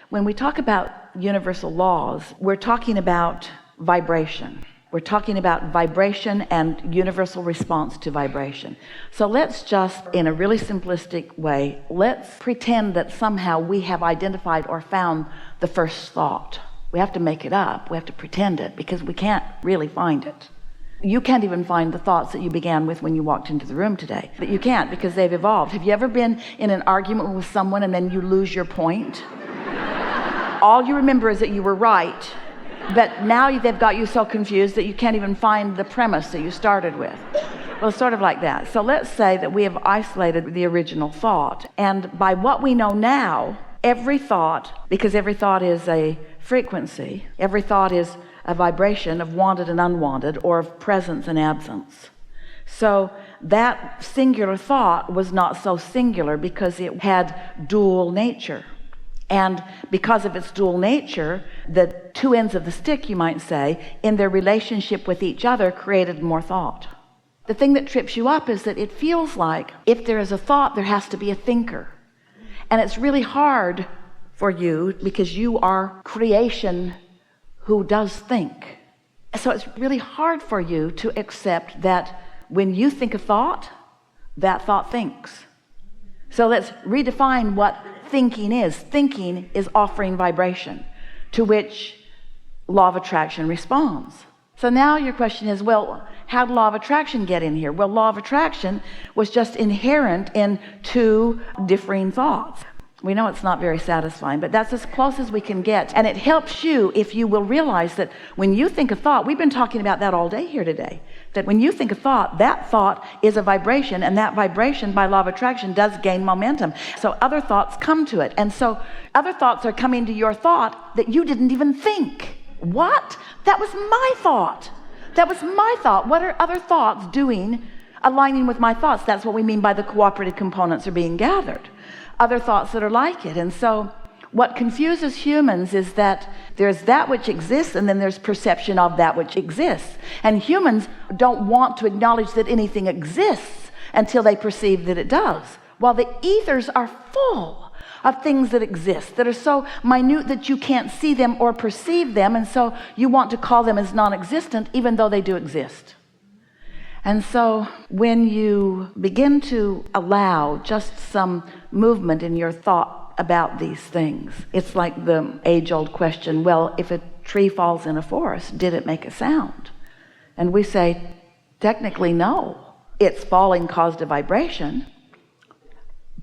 When we talk about universal laws, we're talking about vibration. We're talking about vibration and universal response to vibration. So let's just, in a really simplistic way, let's pretend that somehow we have identified or found the first thought. We have to make it up. We have to pretend it because we can't really find it. You can't even find the thoughts that you began with when you walked into the room today. But you can't because they've evolved. Have you ever been in an argument with someone and then you lose your point? All you remember is that you were right, but now they've got you so confused that you can't even find the premise that you started with. Well, it's sort of like that. So let's say that we have isolated the original thought, and by what we know now, every thought, because every thought is a frequency, every thought is a vibration of wanted and unwanted, or of presence and absence. So that singular thought was not so singular because it had dual nature. And because of its dual nature, the two ends of the stick, you might say, in their relationship with each other created more thought. The thing that trips you up is that it feels like if there is a thought, there has to be a thinker. And it's really hard for you because you are creation who does think. So it's really hard for you to accept that when you think a thought, that thought thinks. So let's redefine what thinking is. Thinking is offering vibration to which law of attraction responds. So now your question is, well, how did law of attraction get in here? Well, law of attraction was just inherent in two differing thoughts. We know it's not very satisfying, but that's as close as we can get. And it helps you if you will realize that when you think a thought, we've been talking about that all day here today, that when you think a thought, that thought is a vibration, and that vibration by law of attraction does gain momentum. So other thoughts come to it. And so other thoughts are coming to your thought that you didn't even think. What? That was my thought. That was my thought. What are other thoughts doing, aligning with my thoughts? That's what we mean by the cooperative components are being gathered. Other thoughts that are like it. And so what confuses humans is that there's that which exists and then there's perception of that which exists. And humans don't want to acknowledge that anything exists until they perceive that it does. While the ethers are full of things that exist, that are so minute that you can't see them or perceive them, and so you want to call them as non-existent even though they do exist. And so when you begin to allow just some movement in your thought about these things, it's like the age-old question, well, if a tree falls in a forest, did it make a sound? And we say, technically, no. Its falling caused a vibration.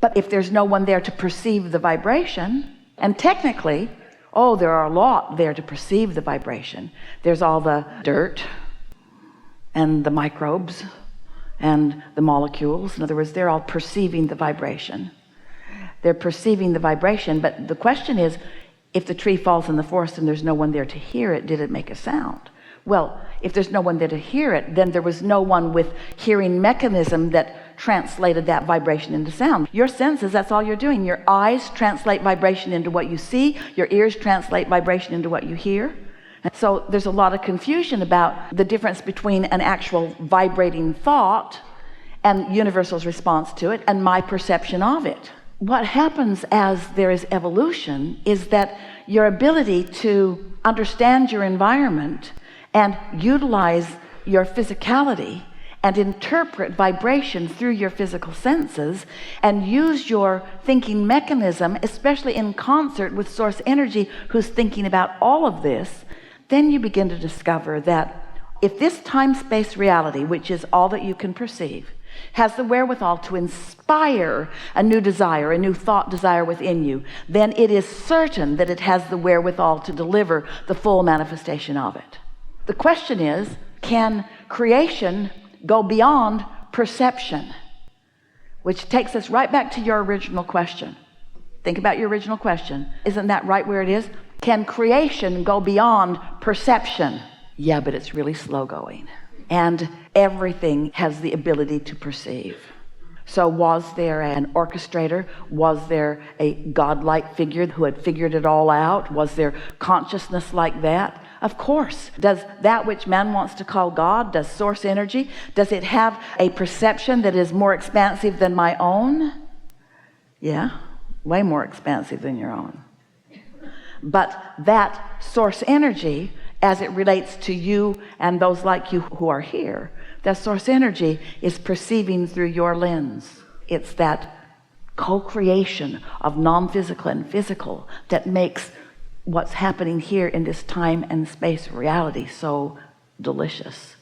But if there's no one there to perceive the vibration, and technically, there are a lot there to perceive the vibration. There's all the dirt, and the microbes and the molecules. In other words, they're all perceiving the vibration. They're perceiving the vibration, but the question is, if the tree falls in the forest and there's no one there to hear it, did it make a sound? Well, if there's no one there to hear it, then there was no one with hearing mechanism that translated that vibration into sound. Your senses, that's all you're doing. Your eyes translate vibration into what you see. Your ears translate vibration into what you hear. So there's a lot of confusion about the difference between an actual vibrating thought and universal's response to it and my perception of it. What happens as there is evolution is that your ability to understand your environment and utilize your physicality and interpret vibration through your physical senses and use your thinking mechanism, especially in concert with source energy who's thinking about all of this, then you begin to discover that if this time-space reality, which is all that you can perceive, has the wherewithal to inspire a new desire, a new thought desire within you, then it is certain that it has the wherewithal to deliver the full manifestation of it. The question is, can creation go beyond perception? Which takes us right back to your original question. Think about your original question. Isn't that right where it is? Can creation go beyond perception? Yeah, but it's really slow going. And everything has the ability to perceive. So was there an orchestrator? Was there a godlike figure who had figured it all out? Was there consciousness like that? Of course. Does that which man wants to call God, does source energy, does it have a perception that is more expansive than my own? Yeah, way more expansive than your own. but that source energy, as it relates to you and those like you who are here, that source energy is perceiving through your lens. It's that co-creation of non-physical and physical that makes what's happening here in this time and space reality so delicious.